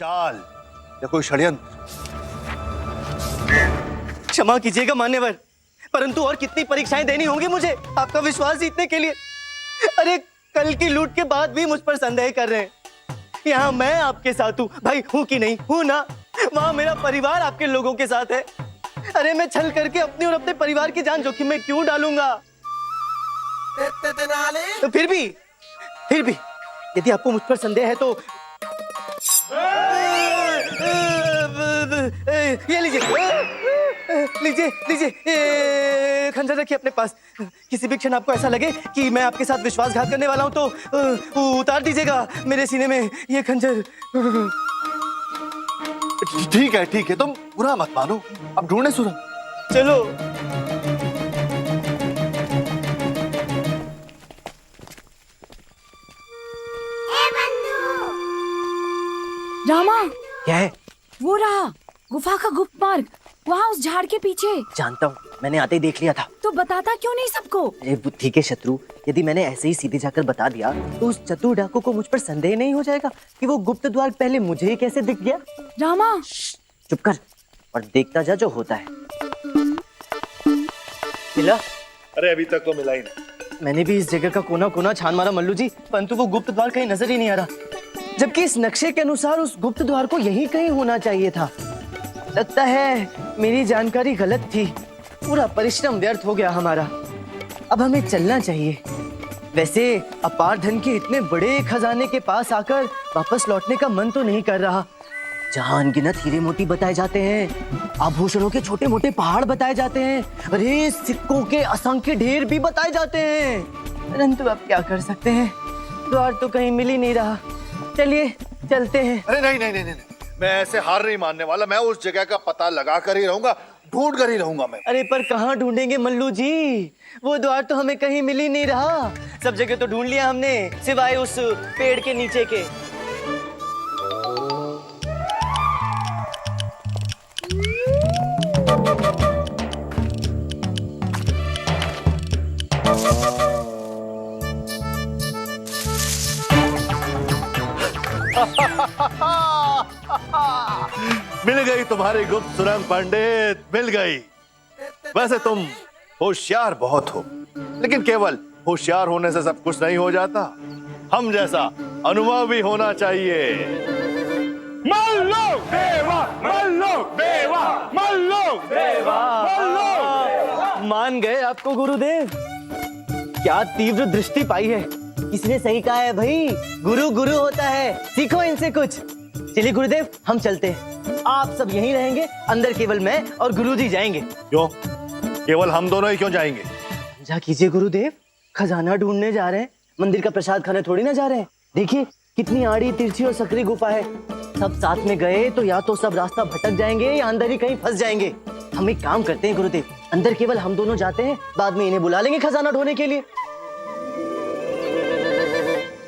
चाल या कोई षड्यंत्र? क्षमा कीजिएगा मान्यवर, परंतु और कितनी परीक्षाएं देनी होंगी मुझे आपका विश्वास जीतने के लिए? अरे कल की लूट के बाद भी मुझ पर संदेह कर रहे हैं। यहाँ मैं आपके साथ हूँ भाई, हूँ कि नहीं हूँ ना? वहाँ मेरा परिवार आपके लोगों के साथ है। अरे मैं छल करके अपनी और अपने परिवार की जान जोखिम में क्यों डालूंगा? तो फिर भी यदि आपको मुझ पर संदेह है तो ये लीजिए खंजर रखिए अपने पास। किसी भी क्षण आपको ऐसा लगे कि मैं आपके साथ विश्वासघात करने वाला हूं तो उतार दीजिएगा मेरे सीने में ये खंजर। ठीक है, तुम बुरा मत मानो। अब ढूंढने सुरा। चलो। रामा, क्या है? वो रहा गुफा का गुप्त मार्ग, वहाँ उस झाड़ के पीछे। जानता हूँ, मैंने आते ही देख लिया था। तो बताता क्यों नहीं सबको? अरे बुद्धि के शत्रु, यदि मैंने ऐसे ही सीधे जाकर बता दिया तो उस चतुर डाकू को मुझ पर संदेह नहीं हो जाएगा कि वो गुप्त द्वार पहले मुझे ही कैसे दिख गया? रामा चुप कर और देखता जा जो होता है। मिला? अरे अभी तक तो मिला ही नहीं। मैंने भी इस जगह का कोना कोना छान मारा मल्लू जी, परंतु वो गुप्त द्वार कहीं नजर ही नहीं आ रहा, जबकि इस नक्शे के अनुसार उस गुप्त द्वार को यहीं कहीं होना चाहिए था। लगता है मेरी जानकारी गलत थी, पूरा परिश्रम व्यर्थ हो गया हमारा। अब हमें चलना चाहिए। वैसे अपार धन के इतने बड़े खजाने के पास आकर वापस लौटने का मन तो नहीं कर रहा, जहां अनगिनत हीरे मोती बताए जाते हैं, आभूषणों के छोटे मोटे पहाड़ बताए जाते हैं, अरे सिक्कों के असंख्य ढेर भी बताए जाते हैं, परंतु अब क्या कर सकते हैं, द्वार तो कहीं मिल ही नहीं रहा। चलिए चलते हैं। अरे नहीं, मैं ऐसे हार नहीं मानने वाला। मैं उस जगह का पता लगा कर ही रहूंगा, ढूंढ कर ही रहूंगा मैं। अरे पर कहाँ ढूंढेंगे मल्लू जी, वो द्वार तो हमें कहीं मिल ही नहीं रहा। सब जगह तो ढूंढ लिया हमने, सिवाय उस पेड़ के नीचे के। मिल गई तुम्हारी गुप्त सुरंग पंडित, मिल गई। वैसे तुम होशियार बहुत हो, लेकिन केवल होशियार होने से सब कुछ नहीं हो जाता। हम जैसा अनुभव भी होना चाहिए। मल्लो देवा, मल्लो देवा, मल्लो देवा, मल्लो। मान गए आपको गुरुदेव, क्या तीव्र दृष्टि पाई है। किसने सही कहा है भाई, गुरु गुरु होता है, सीखो इनसे कुछ। चलिए गुरुदेव हम चलते हैं, आप सब यहीं रहेंगे, अंदर केवल मैं और गुरुजी जाएंगे। क्यों? केवल हम दोनों ही क्यों जाएंगे? जा कीजिए गुरुदेव, खजाना ढूंढने जा रहे हैं, मंदिर का प्रसाद खाने थोड़ी ना जा रहे हैं। देखिए कितनी आड़ी तिरछी और सकरी गुफा है, सब साथ में गए तो या तो सब रास्ता भटक जाएंगे या अंदर ही कहीं फंस जाएंगे। हम एक काम करते हैं गुरुदेव, अंदर केवल हम दोनों जाते हैं, बाद में इन्हें बुला लेंगे खजाना ढूंढने के लिए।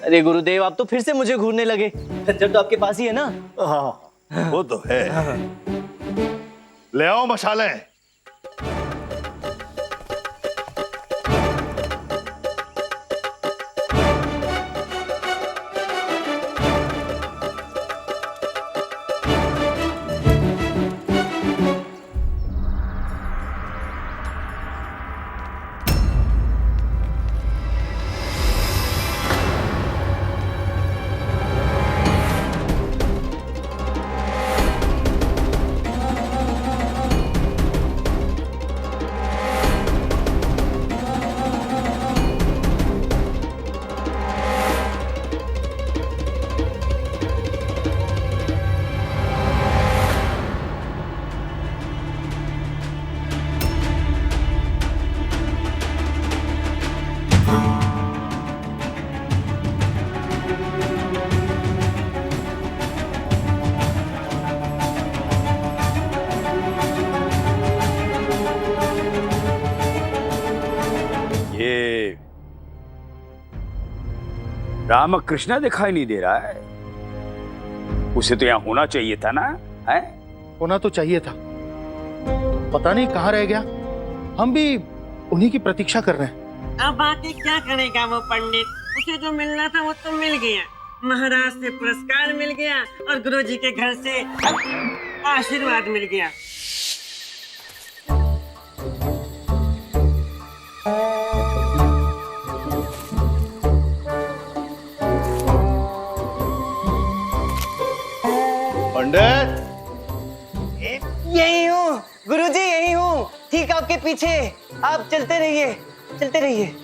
अरे गुरुदेव आप तो फिर से मुझे घूरने लगे, खच्चर तो आपके पास ही है ना? हाँ, वो तो है। ले आओ मशालें। रामकृष्ण दिखाई नहीं दे रहा है, उसे तो यहाँ होना चाहिए था ना? है होना तो चाहिए था, पता नहीं कहाँ रह गया। हम भी उन्हीं की प्रतीक्षा कर रहे हैं। अब आके क्या करेगा वो पंडित, उसे जो मिलना था वो तो मिल गया, महाराज से पुरस्कार मिल गया और गुरुजी के घर से आशीर्वाद मिल गया। पंडित, यही हूँ गुरुजी, यही हूँ, ठीक आपके पीछे। आप चलते रहिए, चलते रहिए।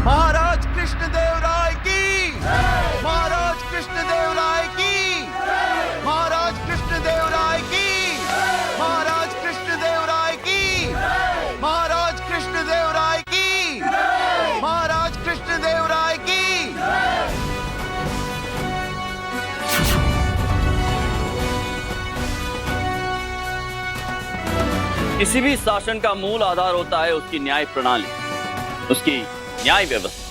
महाराज कृष्णदेव राय की, महाराज कृष्णदेव राय की, महाराज कृष्णदेव राय की, महाराज कृष्णदेव राय की, महाराज कृष्णदेव राय की, महाराज कृष्णदेव राय की। किसी भी शासन का मूल आधार होता है उसकी न्याय प्रणाली, उसकी न्याय व्यवस्था।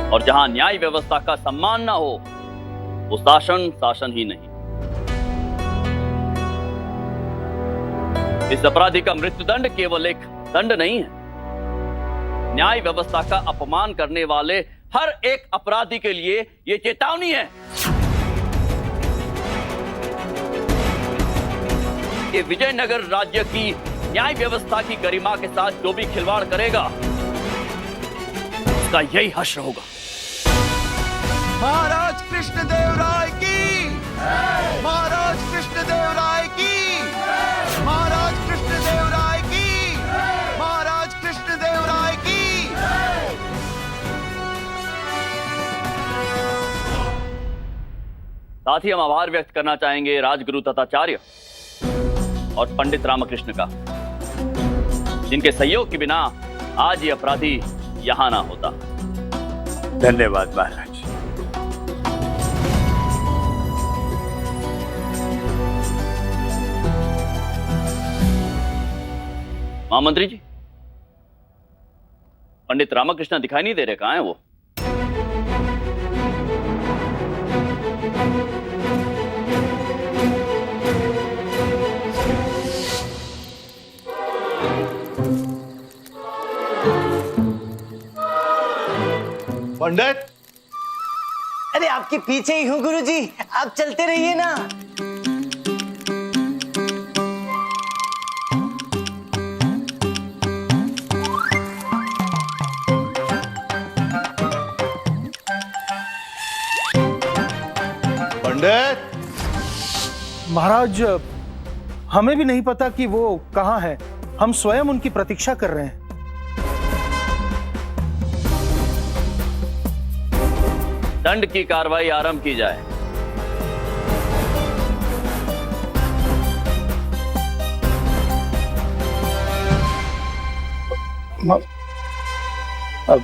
और जहां न्याय व्यवस्था का सम्मान ना हो वो शासन शासन ही नहीं। इस अपराधी का मृत्युदंड केवल एक दंड नहीं है, न्याय व्यवस्था का अपमान करने वाले हर एक अपराधी के लिए ये चेतावनी है कि विजयनगर राज्य की न्याय व्यवस्था की गरिमा के साथ जो भी खिलवाड़ करेगा उसका यही हश्र होगा। महाराज कृष्णदेव राय की, महाराज कृष्णदेव राय की, महाराज कृष्णदेव राय की, महाराज कृष्णदेव राय की। साथ ही हम आभार व्यक्त करना चाहेंगे राजगुरु तथाचार्य और पंडित रामकृष्ण का, जिनके सहयोग के बिना आज ये अपराधी यहां ना होता। धन्यवाद महाराज। महामंत्री जी, पंडित रामकृष्ण दिखाई नहीं दे रहे, कहां है वो? पंडित, अरे आपके पीछे ही हूँ गुरुजी, आप चलते रहिए ना। पंडित, महाराज, हमें भी नहीं पता कि वो कहाँ है। हम स्वयं उनकी प्रतीक्षा कर रहे हैं। दंड की कार्रवाई आरंभ की जाए। अब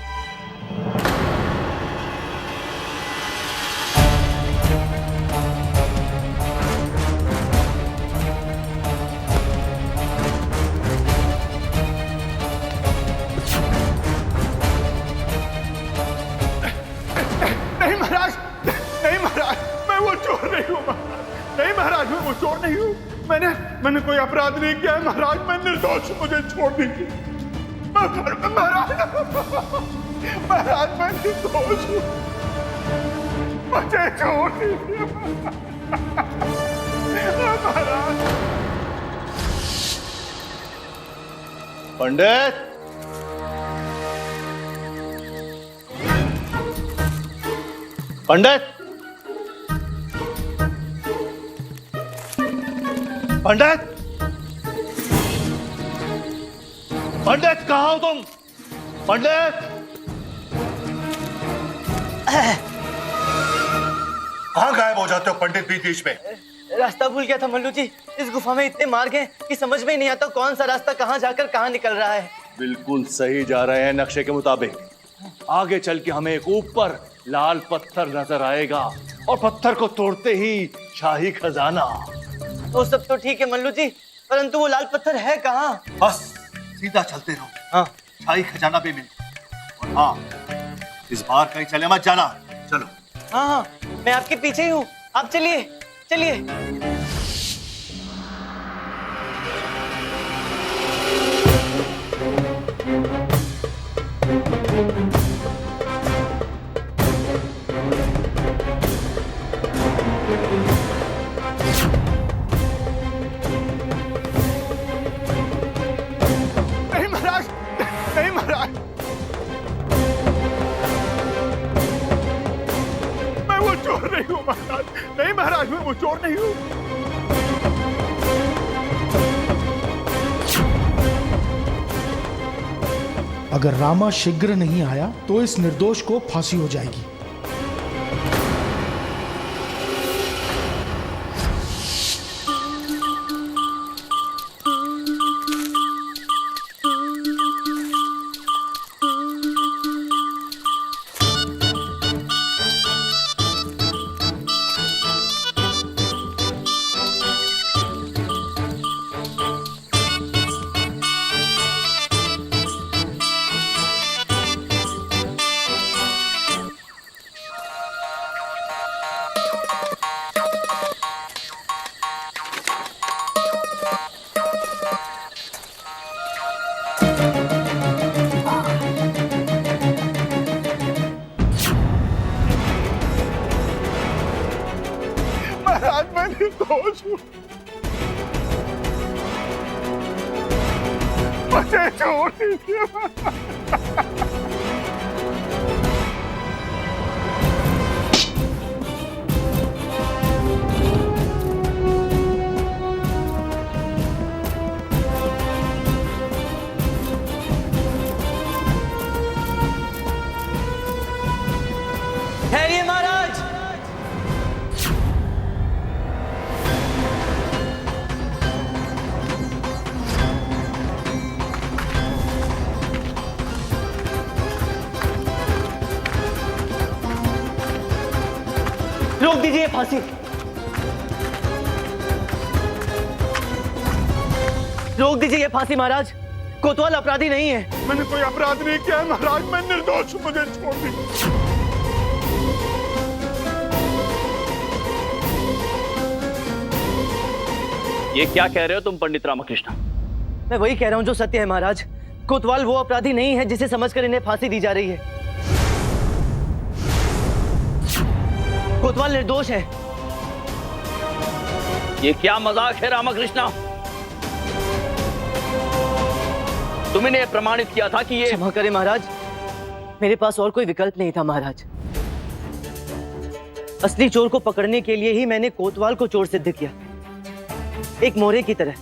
नहीं महाराज, नहीं महाराज, मैं वो चोर नहीं हूँ। नहीं महाराज, मैं वो चोर नहीं हूँ। मैंने कोई अपराध नहीं किया है महाराज। मैं निर्दोष हूँ, मुझे छोड़ दीजिए महाराज। महाराज, मैं निर्दोष हूँ, मुझे छोड़ दीजिए महाराज। पंडित, पंडित, पंडित, पंडित, कहाँ हो तुम? पंडित, कहाँ गायब हो जाते हो पंडित बीच बीच में? रास्ता भूल गया था मल्लू जी। इस गुफा में इतने मार्ग हैं कि समझ में नहीं आता कौन सा रास्ता कहाँ जाकर कहाँ निकल रहा है। बिल्कुल सही जा रहे हैं नक्शे के मुताबिक। आगे चल के हमें एक ऊपर लाल पत्थर नजर आएगा और पत्थर को तोड़ते ही शाही खजाना। वो सब तो ठीक है मल्लू जी, परंतु वो लाल पत्थर है कहाँ? बस सीधा चलते रहो, हाँ, शाही खजाना भी मिल। और हाँ, इस बार कहीं चले मत जाना। चलो। हाँ हाँ, मैं आपके पीछे ही हूँ, आप चलिए चलिए। वो चोर नहीं हूँ। अगर रामा शीघ्र नहीं आया तो इस निर्दोष को फांसी हो जाएगी। महाराज मैं निर्दोष हूँ, मुझे छोड़ दीजिए। ठहरिए महाराज। रोक दीजिए फांसी। रोक दीजिए ये फांसी महाराज। कोतवाल अपराधी नहीं है। मैंने कोई अपराध नहीं किया है महाराज, मैं निर्दोष हूँ, मुझे छोड़ दीजिए। ये क्या कह रहे हो तुम पंडित रामकृष्ण? मैं वही कह रहा हूं जो सत्य है महाराज। कोतवाल वो अपराधी नहीं है जिसे समझकर इन्हें फांसी दी जा रही है। कोतवाल निर्दोष है। ये क्या मजाक है रामकृष्ण? तुमने ये प्रमाणित किया था कि ये क्षमा करें महाराज, मेरे पास और कोई विकल्प नहीं था महाराज। असली चोर को पकड़ने के लिए ही मैंने कोतवाल को चोर सिद्ध किया, एक मोहरे की तरह,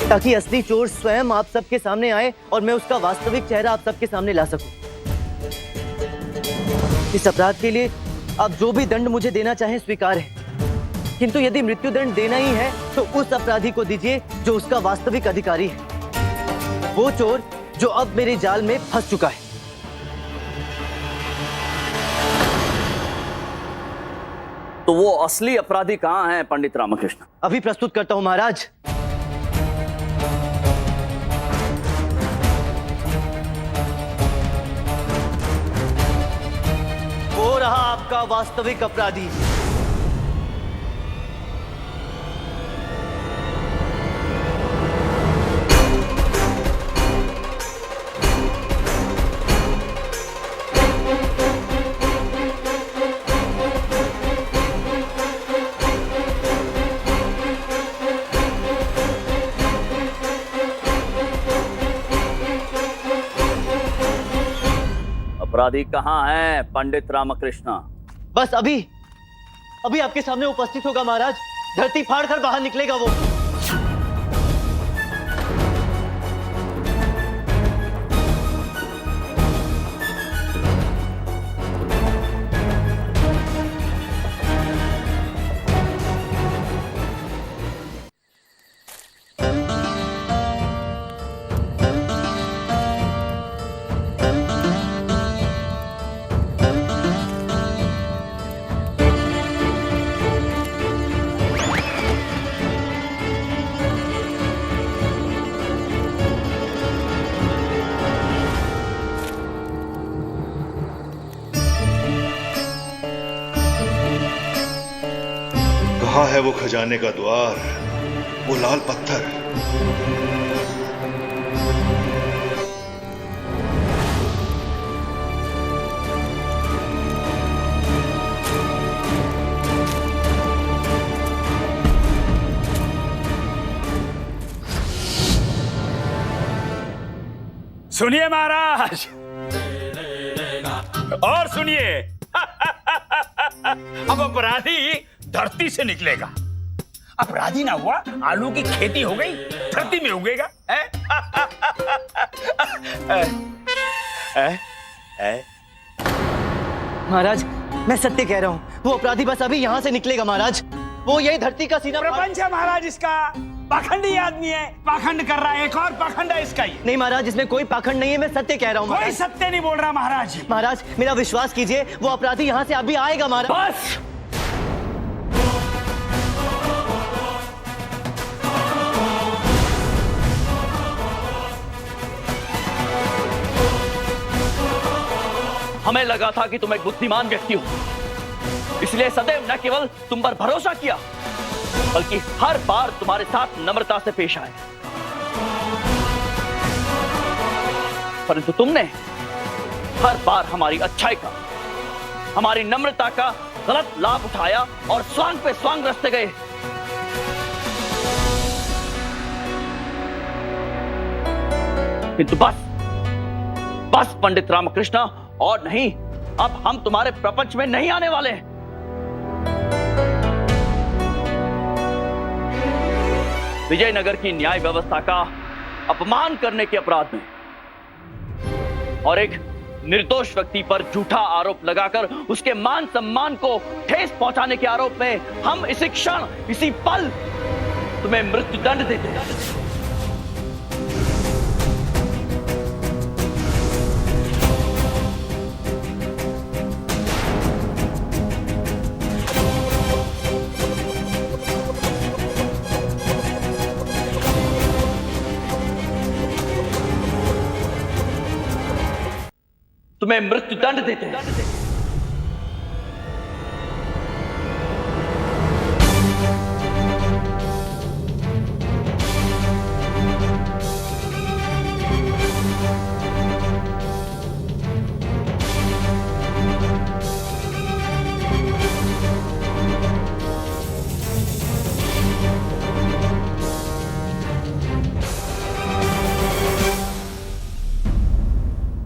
ताकि असली चोर स्वयं आप सबके सामने आए और मैं उसका वास्तविक चेहरा आप सबके सामने ला सकूं। इस अपराध के लिए आप जो भी दंड मुझे देना चाहें स्वीकार है, किंतु यदि मृत्यु दंड देना ही है तो उस अपराधी को दीजिए जो उसका वास्तविक अधिकारी है, वो चोर जो अब मेरे जाल में फंस चुका है। तो वो असली अपराधी कहां है पंडित रामकृष्ण? अभी प्रस्तुत करता हूं महाराज। वो रहा आपका वास्तविक अपराधी। अपराधी कहां है पंडित रामकृष्ण? बस अभी अभी आपके सामने उपस्थित होगा महाराज। धरती फाड़ कर बाहर निकलेगा वो। कहाँ है वो खजाने का द्वार, वो लाल पत्थर? सुनिए महाराज, और सुनिए। अब अपराधी धरती से निकलेगा। अपराधी ना हुआ, आलू की खेती हो गई, धरती में उगेगा। महाराज, मैं सत्य कह रहा हूँ, वो अपराधी बस अभी यहाँ से निकलेगा महाराज। वो यही धरती का सीना प्रपंच है महाराज इसका, पाखंडी आदमी है, पाखंड कर रहा है, एक और पाखंड है इसका। नहीं महाराज, इसमें कोई पाखंड नहीं है, मैं सत्य कह रहा हूँ। कोई सत्य नहीं बोल रहा महाराज। महाराज मेरा विश्वास कीजिए, वो अपराधी यहाँ से अभी आएगा महाराज। बस हमें लगा था कि तुम एक बुद्धिमान व्यक्ति हो, इसलिए सदैव न केवल तुम पर भरोसा किया, बल्कि हर बार तुम्हारे साथ नम्रता से पेश आए। परंतु तुमने हर बार हमारी अच्छाई का, हमारी नम्रता का गलत लाभ उठाया और स्वांग पे स्वांग रचते गए। किंतु बस पंडित रामकृष्ण, और नहीं, अब हम तुम्हारे प्रपंच में नहीं आने वाले। विजयनगर की न्याय व्यवस्था का अपमान करने के अपराध में और एक निर्दोष व्यक्ति पर झूठा आरोप लगाकर उसके मान सम्मान को ठेस पहुंचाने के आरोप में हम इसी क्षण, इसी पल तुम्हें मृत्युदंड देते हैं। तुम्हें मृत्युदंड देते हैं।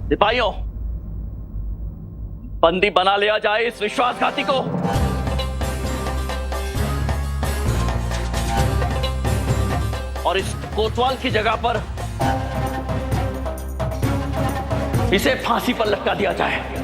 सिपाहियों, बंदी बना लिया जाए इस विश्वासघाती को। और इस कोतवाल की जगह पर इसे फांसी पर लटका दिया जाए।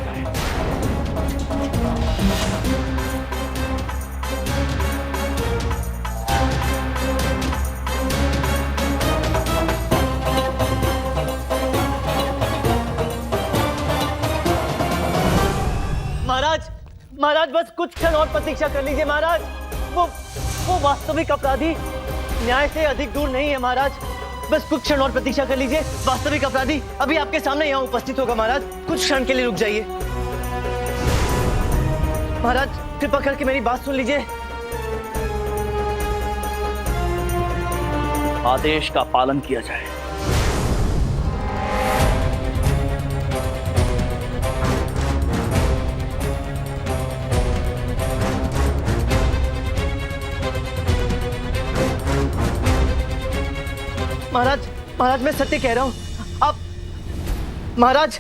महाराज बस कुछ क्षण और प्रतीक्षा कर लीजिए महाराज। वो वास्तविक अपराधी न्याय से अधिक दूर नहीं है महाराज। बस कुछ क्षण और प्रतीक्षा कर लीजिए, वास्तविक अपराधी अभी आपके सामने यहाँ उपस्थित होगा महाराज। कुछ क्षण के लिए रुक जाइए महाराज, कृपा करके मेरी बात सुन लीजिए। आदेश का पालन किया जाए। महाराज मैं सत्य कह रहा हूं। आप महाराज,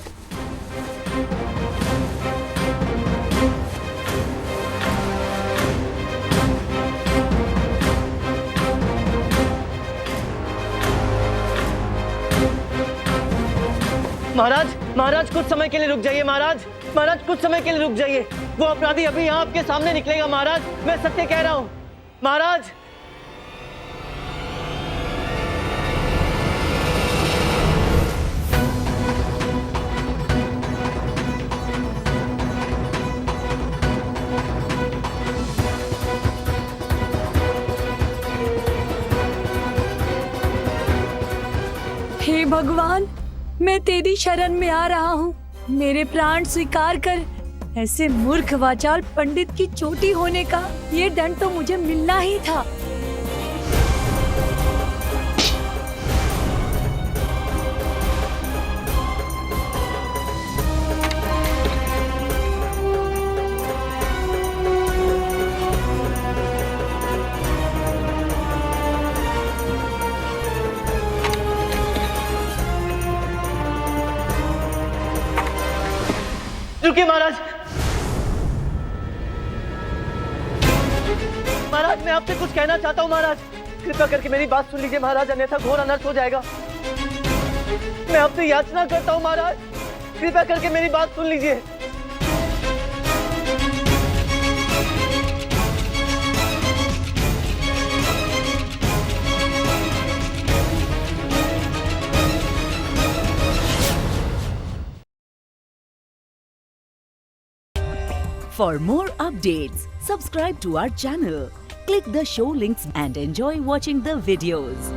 महाराज कुछ समय के लिए रुक जाइए महाराज कुछ समय के लिए रुक जाइए। वो अपराधी अभी यहाँ आपके सामने निकलेगा महाराज, मैं सत्य कह रहा हूं महाराज। हे भगवान, मैं तेरी शरण में आ रहा हूँ, मेरे प्राण स्वीकार कर। ऐसे मूर्ख वाचाल पंडित की चोटी होने का ये दंड तो मुझे मिलना ही था। रुकिए महाराज, मैं आपसे कुछ कहना चाहता हूँ महाराज। कृपया करके मेरी बात सुन लीजिए महाराज, अन्यथा घोर अनर्थ हो जाएगा। मैं आपसे याचना करता हूँ महाराज, कृपया करके मेरी बात सुन लीजिए। For more updates, subscribe to our channel, click the show links and enjoy watching the videos.